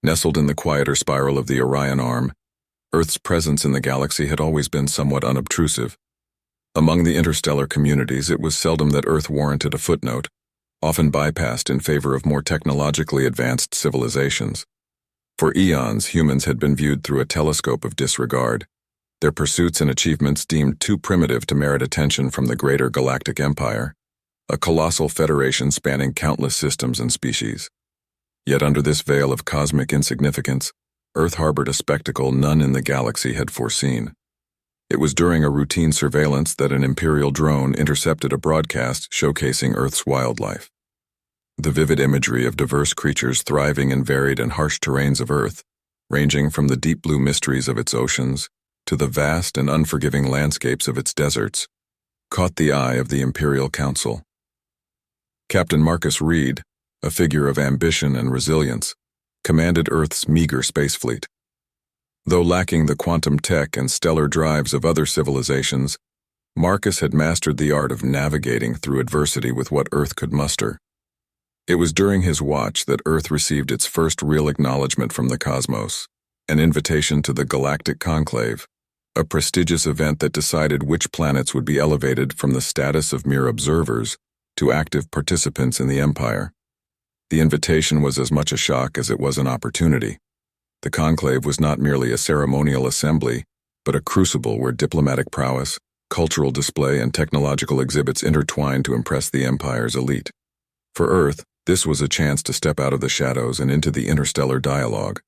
Nestled in the quieter spiral of the Orion Arm, Earth's presence in the galaxy had always been somewhat unobtrusive. Among the interstellar communities, it was seldom that Earth warranted a footnote, often bypassed in favor of more technologically advanced civilizations. For eons, humans had been viewed through a telescope of disregard, their pursuits and achievements deemed too primitive to merit attention from the greater galactic empire, a colossal federation spanning countless systems and species. Yet under this veil of cosmic insignificance, Earth harbored a spectacle none in the galaxy had foreseen. It was during a routine surveillance that an Imperial drone intercepted a broadcast showcasing Earth's wildlife. The vivid imagery of diverse creatures thriving in varied and harsh terrains of Earth, ranging from the deep blue mysteries of its oceans to the vast and unforgiving landscapes of its deserts, caught the eye of the Imperial Council. Captain Marcus Reed, a figure of ambition and resilience, commanded Earth's meager space fleet. Though lacking the quantum tech and stellar drives of other civilizations, Marcus had mastered the art of navigating through adversity with what Earth could muster. It was during his watch that Earth received its first real acknowledgement from the cosmos, an invitation to the Galactic Conclave, a prestigious event that decided which planets would be elevated from the status of mere observers to active participants in the empire. The invitation was as much a shock as it was an opportunity. The conclave was not merely a ceremonial assembly, but a crucible where diplomatic prowess, cultural display, and technological exhibits intertwined to impress the empire's elite. For Earth, this was a chance to step out of the shadows and into the interstellar dialogue.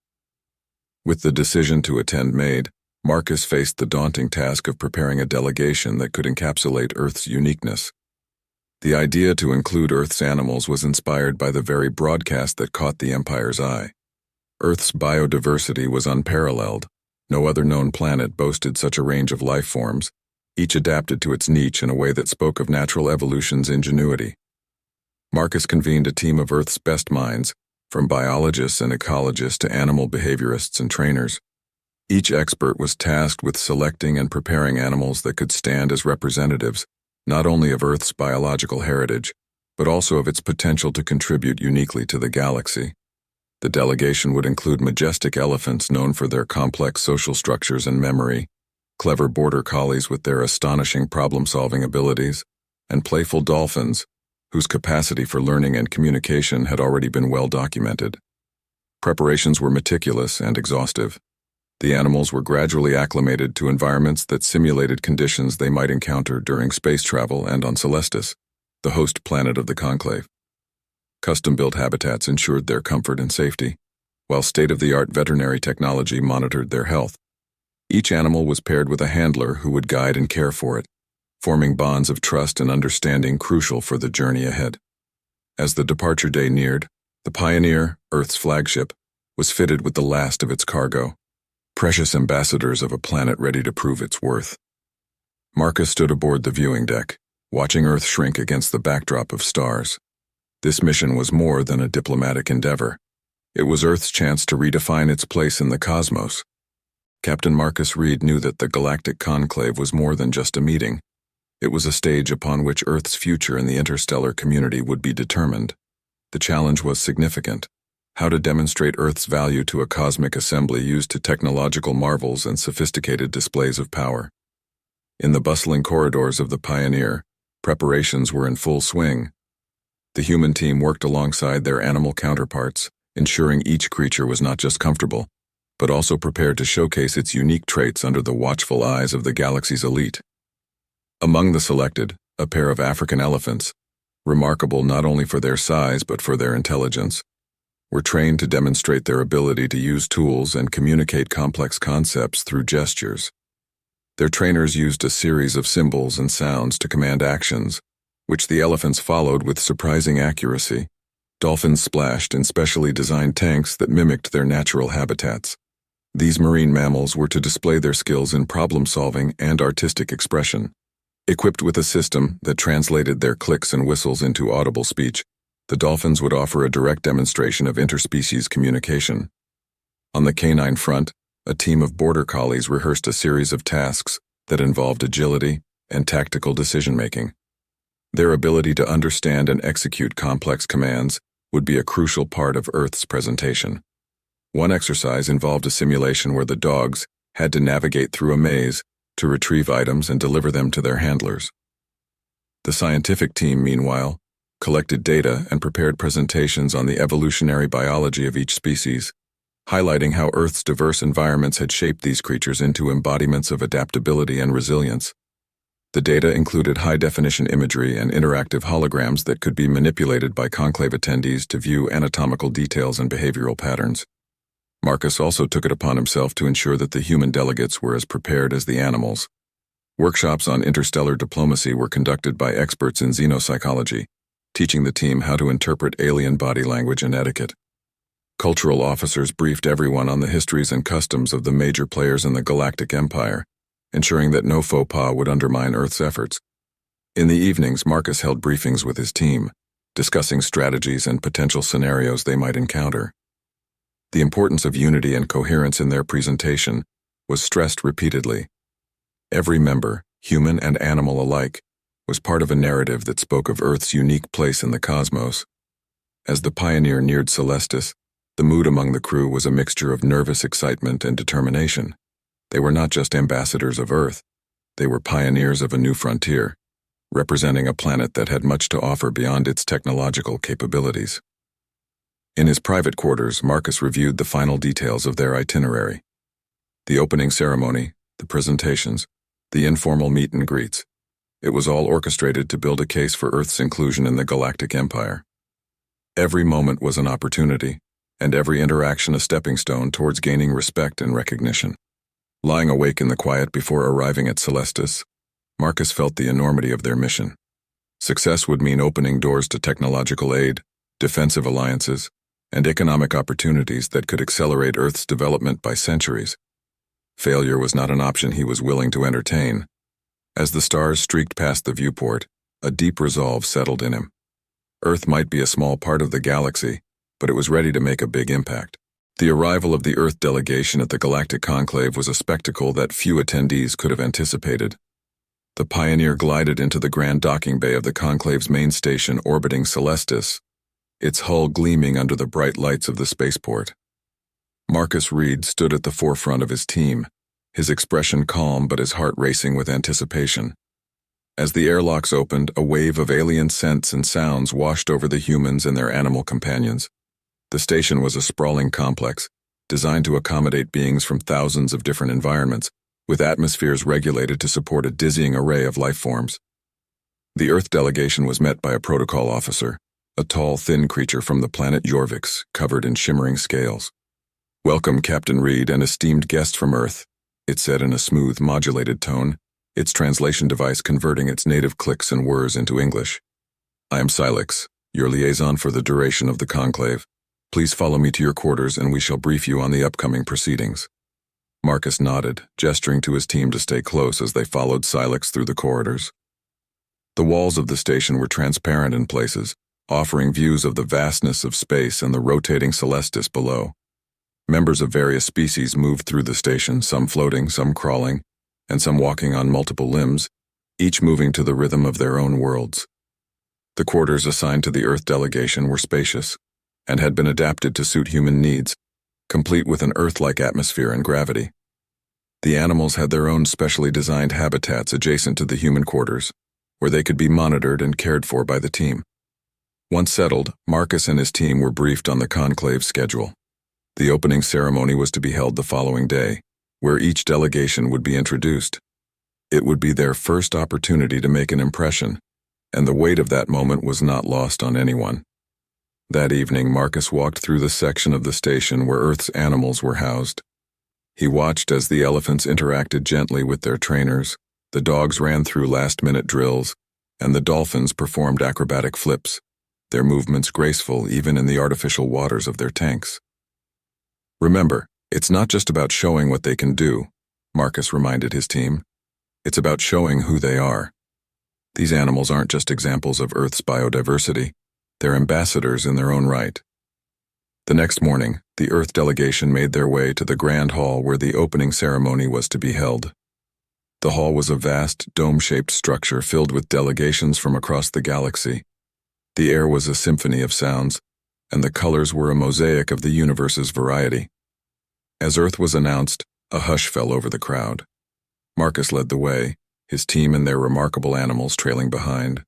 With the decision to attend made, Marcus faced the daunting task of preparing a delegation that could encapsulate Earth's uniqueness. The idea to include Earth's animals was inspired by the very broadcast that caught the Empire's eye. Earth's biodiversity was unparalleled. No other known planet boasted such a range of life forms, each adapted to its niche in a way that spoke of natural evolution's ingenuity. Marcus convened a team of Earth's best minds, from biologists and ecologists to animal behaviorists and trainers. Each expert was tasked with selecting and preparing animals that could stand as representatives not only of Earth's biological heritage, but also of its potential to contribute uniquely to the galaxy. The delegation would include majestic elephants known for their complex social structures and memory, clever border collies with their astonishing problem-solving abilities, and playful dolphins, whose capacity for learning and communication had already been well documented. Preparations were meticulous and exhaustive. The animals were gradually acclimated to environments that simulated conditions they might encounter during space travel and on Celestis, the host planet of the conclave. Custom-built habitats ensured their comfort and safety, while state-of-the-art veterinary technology monitored their health. Each animal was paired with a handler who would guide and care for it, forming bonds of trust and understanding crucial for the journey ahead. As the departure day neared, the Pioneer, Earth's flagship, was fitted with the last of its cargo, precious ambassadors of a planet ready to prove its worth. Marcus stood aboard the viewing deck, watching Earth shrink against the backdrop of stars. This mission was more than a diplomatic endeavor. It was Earth's chance to redefine its place in the cosmos. Captain Marcus Reed knew that the Galactic Conclave was more than just a meeting. It was a stage upon which Earth's future in the interstellar community would be determined. The challenge was significant: how to demonstrate Earth's value to a cosmic assembly used to technological marvels and sophisticated displays of power. In the bustling corridors of the Pioneer, preparations were in full swing. The human team worked alongside their animal counterparts, ensuring each creature was not just comfortable, but also prepared to showcase its unique traits under the watchful eyes of the galaxy's elite. Among the selected, a pair of African elephants, remarkable not only for their size but for their intelligence, were trained to demonstrate their ability to use tools and communicate complex concepts through gestures. Their trainers used a series of symbols and sounds to command actions, which the elephants followed with surprising accuracy. Dolphins splashed in specially designed tanks that mimicked their natural habitats. These marine mammals were to display their skills in problem-solving and artistic expression. Equipped with a system that translated their clicks and whistles into audible speech, the dolphins would offer a direct demonstration of interspecies communication. On the canine front, a team of border collies rehearsed a series of tasks that involved agility and tactical decision-making. Their ability to understand and execute complex commands would be a crucial part of Earth's presentation. One exercise involved a simulation where the dogs had to navigate through a maze to retrieve items and deliver them to their handlers. The scientific team, meanwhile, collected data and prepared presentations on the evolutionary biology of each species, highlighting how Earth's diverse environments had shaped these creatures into embodiments of adaptability and resilience. The data included high-definition imagery and interactive holograms that could be manipulated by conclave attendees to view anatomical details and behavioral patterns. Marcus also took it upon himself to ensure that the human delegates were as prepared as the animals. Workshops on interstellar diplomacy were conducted by experts in xenopsychology, teaching the team how to interpret alien body language and etiquette. Cultural officers briefed everyone on the histories and customs of the major players in the Galactic Empire, ensuring that no faux pas would undermine Earth's efforts. In the evenings, Marcus held briefings with his team, discussing strategies and potential scenarios they might encounter. The importance of unity and coherence in their presentation was stressed repeatedly. Every member, human and animal alike, was part of a narrative that spoke of Earth's unique place in the cosmos. As the Pioneer neared Celestis, the mood among the crew was a mixture of nervous excitement and determination. They were not just ambassadors of Earth, they were pioneers of a new frontier, representing a planet that had much to offer beyond its technological capabilities. In his private quarters, Marcus reviewed the final details of their itinerary. The opening ceremony, the presentations, the informal meet and greets. It was all orchestrated to build a case for Earth's inclusion in the Galactic Empire. Every moment was an opportunity, and every interaction a stepping stone towards gaining respect and recognition. Lying awake in the quiet before arriving at Celestis, Marcus felt the enormity of their mission. Success would mean opening doors to technological aid, defensive alliances, and economic opportunities that could accelerate Earth's development by centuries. Failure was not an option he was willing to entertain. As the stars streaked past the viewport, a deep resolve settled in him. Earth might be a small part of the galaxy, but it was ready to make a big impact. The arrival of the Earth delegation at the Galactic Conclave was a spectacle that few attendees could have anticipated. The Pioneer glided into the grand docking bay of the Conclave's main station orbiting Celestis, its hull gleaming under the bright lights of the spaceport. Marcus Reed stood at the forefront of his team, his expression calm but his heart racing with anticipation. As the airlocks opened, a wave of alien scents and sounds washed over the humans and their animal companions. The station was a sprawling complex, designed to accommodate beings from thousands of different environments, with atmospheres regulated to support a dizzying array of life forms. The Earth delegation was met by a protocol officer, a tall, thin creature from the planet Jorvix, covered in shimmering scales. "Welcome, Captain Reed, and esteemed guests from Earth," it said in a smooth, modulated tone, its translation device converting its native clicks and whirs into English. "I am Silix, your liaison for the duration of the conclave. Please follow me to your quarters and we shall brief you on the upcoming proceedings." Marcus nodded, gesturing to his team to stay close as they followed Silix through the corridors. The walls of the station were transparent in places, offering views of the vastness of space and the rotating Celestis below. Members of various species moved through the station, some floating, some crawling, and some walking on multiple limbs, each moving to the rhythm of their own worlds. The quarters assigned to the Earth delegation were spacious, and had been adapted to suit human needs, complete with an Earth-like atmosphere and gravity. The animals had their own specially designed habitats adjacent to the human quarters, where they could be monitored and cared for by the team. Once settled, Marcus and his team were briefed on the conclave's schedule. The opening ceremony was to be held the following day, where each delegation would be introduced. It would be their first opportunity to make an impression, and the weight of that moment was not lost on anyone. That evening, Marcus walked through the section of the station where Earth's animals were housed. He watched as the elephants interacted gently with their trainers, the dogs ran through last-minute drills, and the dolphins performed acrobatic flips, their movements graceful even in the artificial waters of their tanks. "Remember, it's not just about showing what they can do," Marcus reminded his team. "It's about showing who they are. These animals aren't just examples of Earth's biodiversity, they're ambassadors in their own right." The next morning, the Earth delegation made their way to the grand hall where the opening ceremony was to be held. The hall was a vast, dome-shaped structure filled with delegations from across the galaxy. The air was a symphony of sounds, and the colors were a mosaic of the universe's variety. As Earth was announced, a hush fell over the crowd. Marcus led the way, his team and their remarkable animals trailing behind.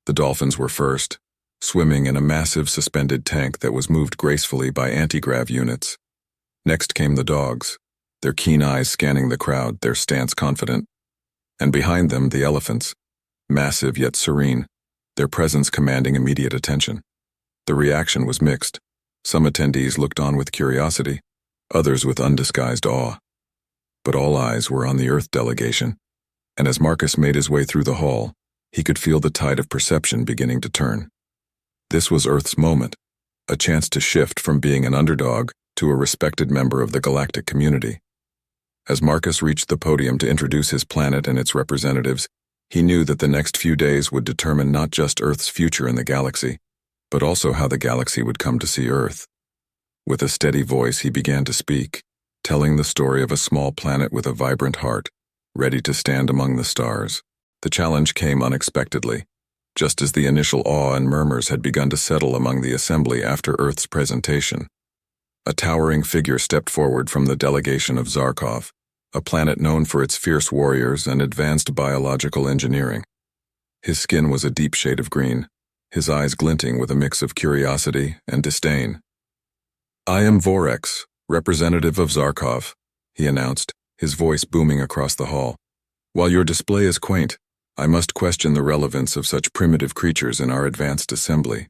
The dolphins were first, swimming in a massive suspended tank that was moved gracefully by anti-grav units. Next came the dogs, their keen eyes scanning the crowd, their stance confident. And behind them, the elephants, massive yet serene, their presence commanding immediate attention. The reaction was mixed. Some attendees looked on with curiosity, others with undisguised awe. But all eyes were on the Earth delegation, and as Marcus made his way through the hall, he could feel the tide of perception beginning to turn. This was Earth's moment, a chance to shift from being an underdog to a respected member of the galactic community. As Marcus reached the podium to introduce his planet and its representatives, he knew that the next few days would determine not just Earth's future in the galaxy, but also how the galaxy would come to see Earth. With a steady voice, he began to speak, telling the story of a small planet with a vibrant heart, ready to stand among the stars. The challenge came unexpectedly, just as the initial awe and murmurs had begun to settle among the assembly after Earth's presentation. A towering figure stepped forward from the delegation of Zarkov, a planet known for its fierce warriors and advanced biological engineering. His skin was a deep shade of green, his eyes glinting with a mix of curiosity and disdain. "I am Vorex, representative of Zarkov," he announced, his voice booming across the hall. "While your display is quaint, I must question the relevance of such primitive creatures in our advanced assembly.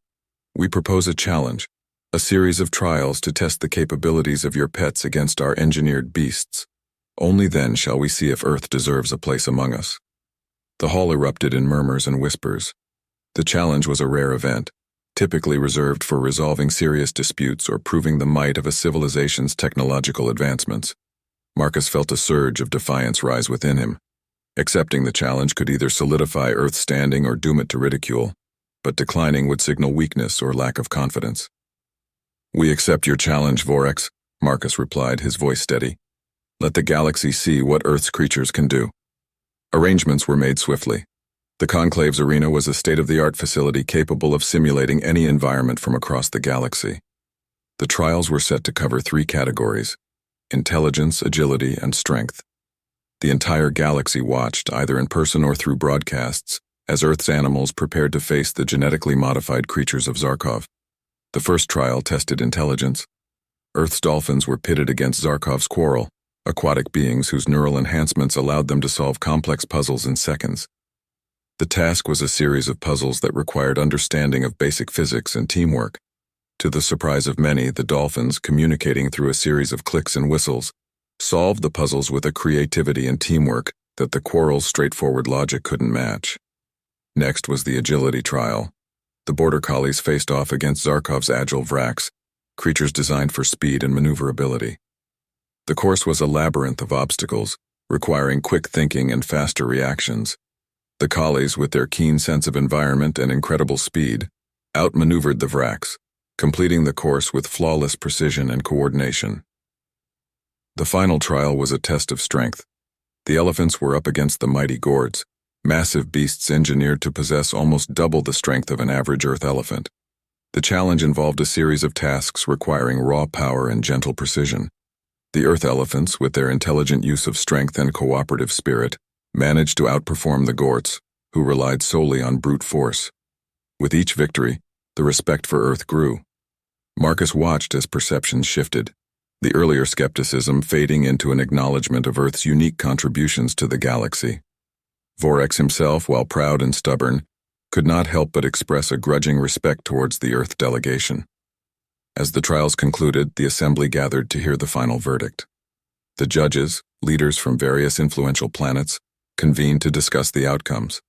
We propose a challenge, a series of trials to test the capabilities of your pets against our engineered beasts. Only then shall we see if Earth deserves a place among us." The hall erupted in murmurs and whispers. The challenge was a rare event, typically reserved for resolving serious disputes or proving the might of a civilization's technological advancements. Marcus felt a surge of defiance rise within him. Accepting the challenge could either solidify Earth's standing or doom it to ridicule, but declining would signal weakness or lack of confidence. "We accept your challenge, Vorex," Marcus replied, his voice steady. "Let the galaxy see what Earth's creatures can do." Arrangements were made swiftly. The conclave's arena was a state-of-the-art facility capable of simulating any environment from across the galaxy. The trials were set to cover 3 categories: intelligence, agility, and strength. The entire galaxy watched, either in person or through broadcasts, as Earth's animals prepared to face the genetically modified creatures of Zarkov. The first trial tested intelligence. Earth's dolphins were pitted against Zarkov's quarrel, aquatic beings whose neural enhancements allowed them to solve complex puzzles in seconds. The task was a series of puzzles that required understanding of basic physics and teamwork. To the surprise of many, the dolphins, communicating through a series of clicks and whistles, solved the puzzles with a creativity and teamwork that the quarrel's straightforward logic couldn't match. Next was the agility trial. The border collies faced off against Zarkov's agile vraks, creatures designed for speed and maneuverability. The course was a labyrinth of obstacles, requiring quick thinking and faster reactions. The collies, with their keen sense of environment and incredible speed, outmaneuvered the vraks, completing the course with flawless precision and coordination. The final trial was a test of strength. The elephants were up against the mighty gourds, massive beasts engineered to possess almost double the strength of an average Earth elephant. The challenge involved a series of tasks requiring raw power and gentle precision. The Earth elephants, with their intelligent use of strength and cooperative spirit, managed to outperform the gourds, who relied solely on brute force. With each victory, the respect for Earth grew. Marcus watched as perceptions shifted, the earlier skepticism fading into an acknowledgement of Earth's unique contributions to the galaxy. Vorex himself, while proud and stubborn, could not help but express a grudging respect towards the Earth delegation. As the trials concluded, the assembly gathered to hear the final verdict. The judges, leaders from various influential planets, convened to discuss the outcomes.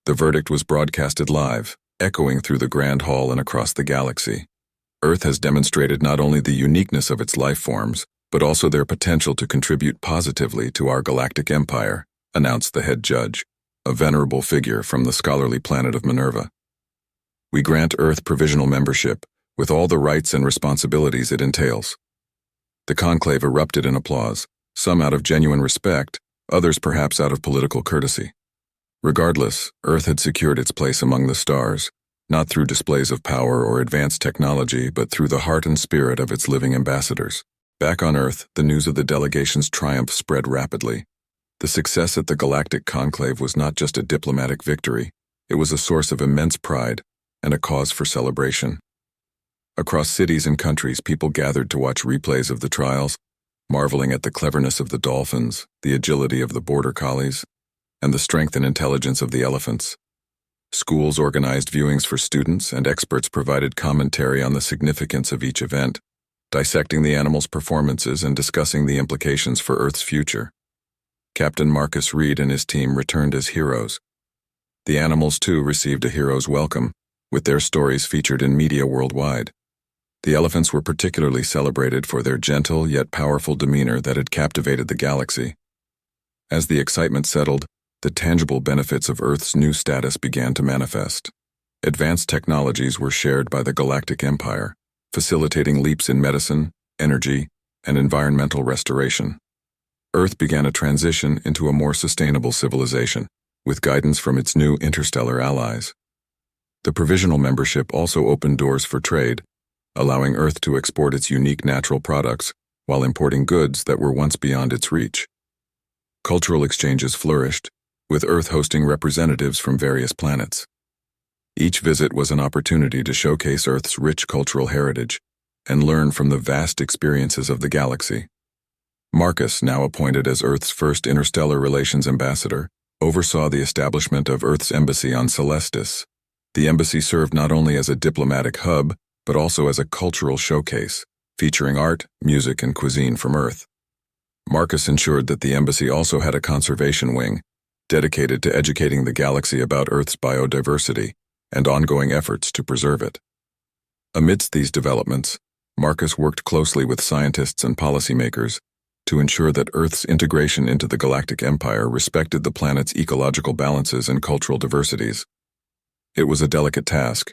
The verdict was broadcasted live, echoing through the Grand Hall and across the galaxy. Earth has demonstrated not only the uniqueness of its life forms, but also their potential to contribute positively to our galactic empire, announced the head judge, a venerable figure from the scholarly planet of Minerva. "We grant Earth provisional membership, with all the rights and responsibilities it entails." The conclave erupted in applause, some out of genuine respect, others perhaps out of political courtesy. Regardless, Earth had secured its place among the stars, not through displays of power or advanced technology, but through the heart and spirit of its living ambassadors. Back on Earth, the news of the delegation's triumph spread rapidly. The success at the Galactic conclave was not just a diplomatic victory, it was a source of immense pride and a cause for celebration. Across cities and countries, people gathered to watch replays of the trials, marveling at the cleverness of the dolphins, the agility of the border collies, and the strength and intelligence of the elephants. Schools organized viewings for students, and experts provided commentary on the significance of each event, dissecting the animals' performances and discussing the implications for Earth's future. Captain Marcus Reed and his team returned as heroes. The animals, too, received a hero's welcome, with their stories featured in media worldwide. The elephants were particularly celebrated for their gentle yet powerful demeanor that had captivated the galaxy. As the excitement settled, the tangible benefits of Earth's new status began to manifest. Advanced technologies were shared by the Galactic Empire, facilitating leaps in medicine, energy, and environmental restoration. Earth began a transition into a more sustainable civilization, with guidance from its new interstellar allies. The provisional membership also opened doors for trade, allowing Earth to export its unique natural products while importing goods that were once beyond its reach. Cultural exchanges flourished, with Earth hosting representatives from various planets. Each visit was an opportunity to showcase Earth's rich cultural heritage and learn from the vast experiences of the galaxy. Marcus, now appointed as Earth's first interstellar relations ambassador, oversaw the establishment of Earth's embassy on Celestis. The embassy served not only as a diplomatic hub, but also as a cultural showcase, featuring art, music, and cuisine from Earth. Marcus ensured that the embassy also had a conservation wing, dedicated to educating the galaxy about Earth's biodiversity and ongoing efforts to preserve it. Amidst these developments, Marcus worked closely with scientists and policymakers to ensure that Earth's integration into the Galactic Empire respected the planet's ecological balances and cultural diversities. It was a delicate task,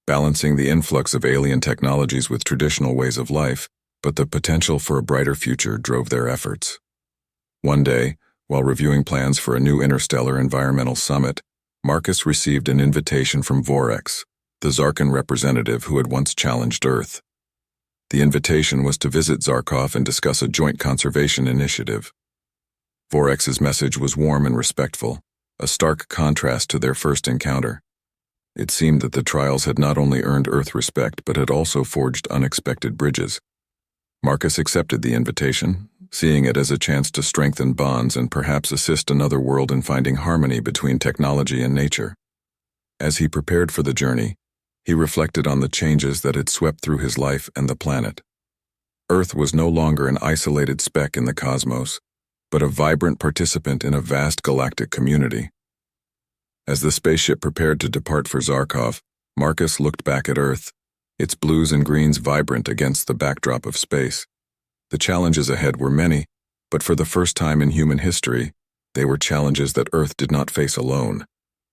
balancing the influx of alien technologies with traditional ways of life, but the potential for a brighter future drove their efforts. One day, while reviewing plans for a new interstellar environmental summit, Marcus received an invitation from Vorex, the Zarkan representative who had once challenged Earth. The invitation was to visit Zarkov and discuss a joint conservation initiative. Vorex's message was warm and respectful, a stark contrast to their first encounter. It seemed that the trials had not only earned Earth respect but had also forged unexpected bridges. Marcus accepted the invitation, seeing it as a chance to strengthen bonds and perhaps assist another world in finding harmony between technology and nature. As he prepared for the journey, he reflected on the changes that had swept through his life and the planet. Earth was no longer an isolated speck in the cosmos, but a vibrant participant in a vast galactic community. As the spaceship prepared to depart for Zarkov, Marcus looked back at Earth, its blues and greens vibrant against the backdrop of space. The challenges ahead were many, but for the first time in human history, they were challenges that Earth did not face alone.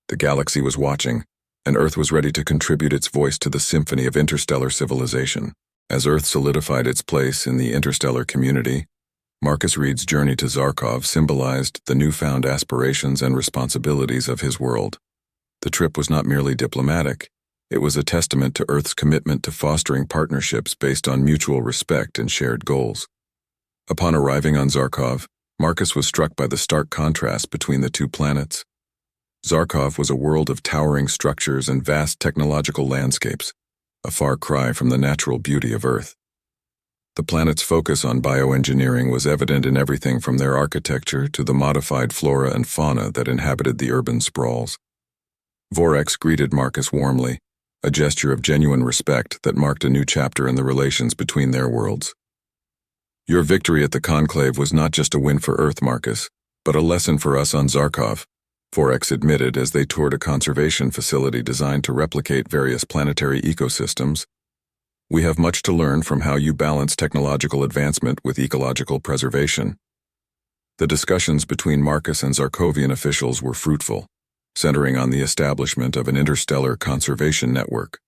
The galaxy was watching, and Earth was ready to contribute its voice to the symphony of interstellar civilization. As Earth solidified its place in the interstellar community, Marcus Reed's journey to Zarkov symbolized the newfound aspirations and responsibilities of his world. The trip was not merely diplomatic, it was a testament to Earth's commitment to fostering partnerships based on mutual respect and shared goals. Upon arriving on Zarkov, Marcus was struck by the stark contrast between the two planets. Zarkov was a world of towering structures and vast technological landscapes, a far cry from the natural beauty of Earth. The planet's focus on bioengineering was evident in everything from their architecture to the modified flora and fauna that inhabited the urban sprawls. Vorex greeted Marcus warmly, a gesture of genuine respect that marked a new chapter in the relations between their worlds. Your victory at the conclave was not just a win for Earth, Marcus, but a lesson for us on Zarkov, Vorex admitted as they toured a conservation facility designed to replicate various planetary ecosystems. We have much to learn from how you balance technological advancement with ecological preservation. The discussions between Marcus and Zarkovian officials were fruitful, centering on the establishment of an interstellar conservation network.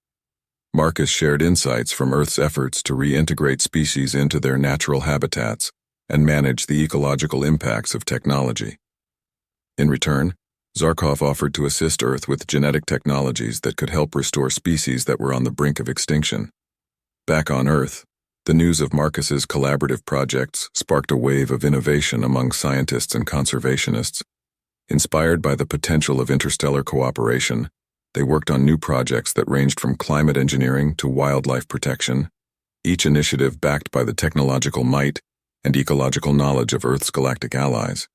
Marcus shared insights from Earth's efforts to reintegrate species into their natural habitats and manage the ecological impacts of technology. In return, Zarkov offered to assist Earth with genetic technologies that could help restore species that were on the brink of extinction. Back on Earth, The news of Marcus's collaborative projects sparked a wave of innovation among scientists and conservationists. Inspired by the potential of interstellar cooperation, they worked on new projects that ranged from climate engineering to wildlife protection, each initiative backed by the technological might and ecological knowledge of Earth's galactic allies.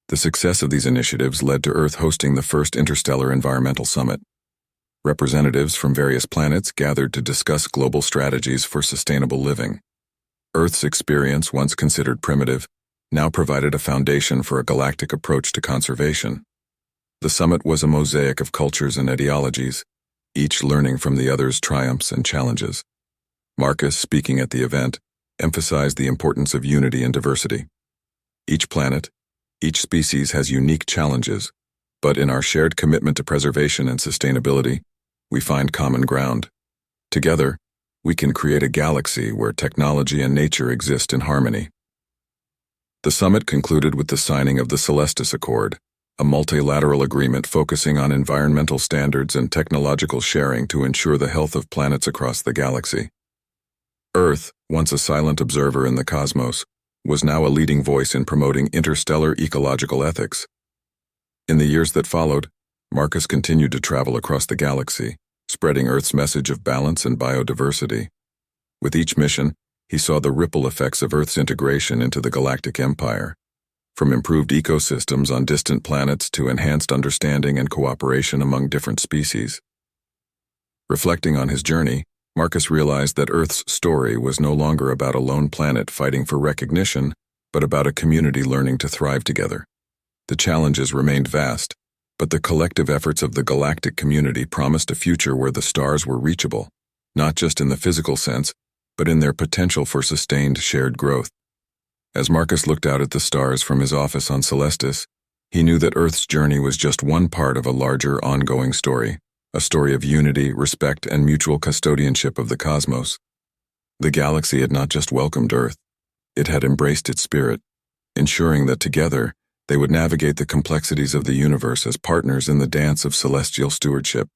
The success of these initiatives led to Earth hosting the first Interstellar Environmental Summit. Representatives from various planets gathered to discuss global strategies for sustainable living. Earth's experience, once considered primitive, now provided a foundation for a galactic approach to conservation. The summit was a mosaic of cultures and ideologies, each learning from the other's triumphs and challenges. Marcus, speaking at the event, emphasized the importance of unity and diversity. Each planet, each species has unique challenges, but in our shared commitment to preservation and sustainability, we find common ground. Together, we can create a galaxy where technology and nature exist in harmony. The summit concluded with the signing of the Celestis Accord, a multilateral agreement focusing on environmental standards and technological sharing to ensure the health of planets across the galaxy. Earth, once a silent observer in the cosmos, was now a leading voice in promoting interstellar ecological ethics. In the years that followed, Marcus continued to travel across the galaxy, spreading Earth's message of balance and biodiversity. With each mission, he saw the ripple effects of Earth's integration into the galactic empire, from improved ecosystems on distant planets to enhanced understanding and cooperation among different species. Reflecting on his journey, Marcus realized that Earth's story was no longer about a lone planet fighting for recognition, but about a community learning to thrive together. The challenges remained vast, but the collective efforts of the galactic community promised a future where the stars were reachable, not just in the physical sense, but in their potential for sustained shared growth. As Marcus looked out at the stars from his office on Celestis, he knew that Earth's journey was just one part of a larger, ongoing story, a story of unity, respect, and mutual custodianship of the cosmos. The galaxy had not just welcomed Earth, it had embraced its spirit, ensuring that together they would navigate the complexities of the universe as partners in the dance of celestial stewardship.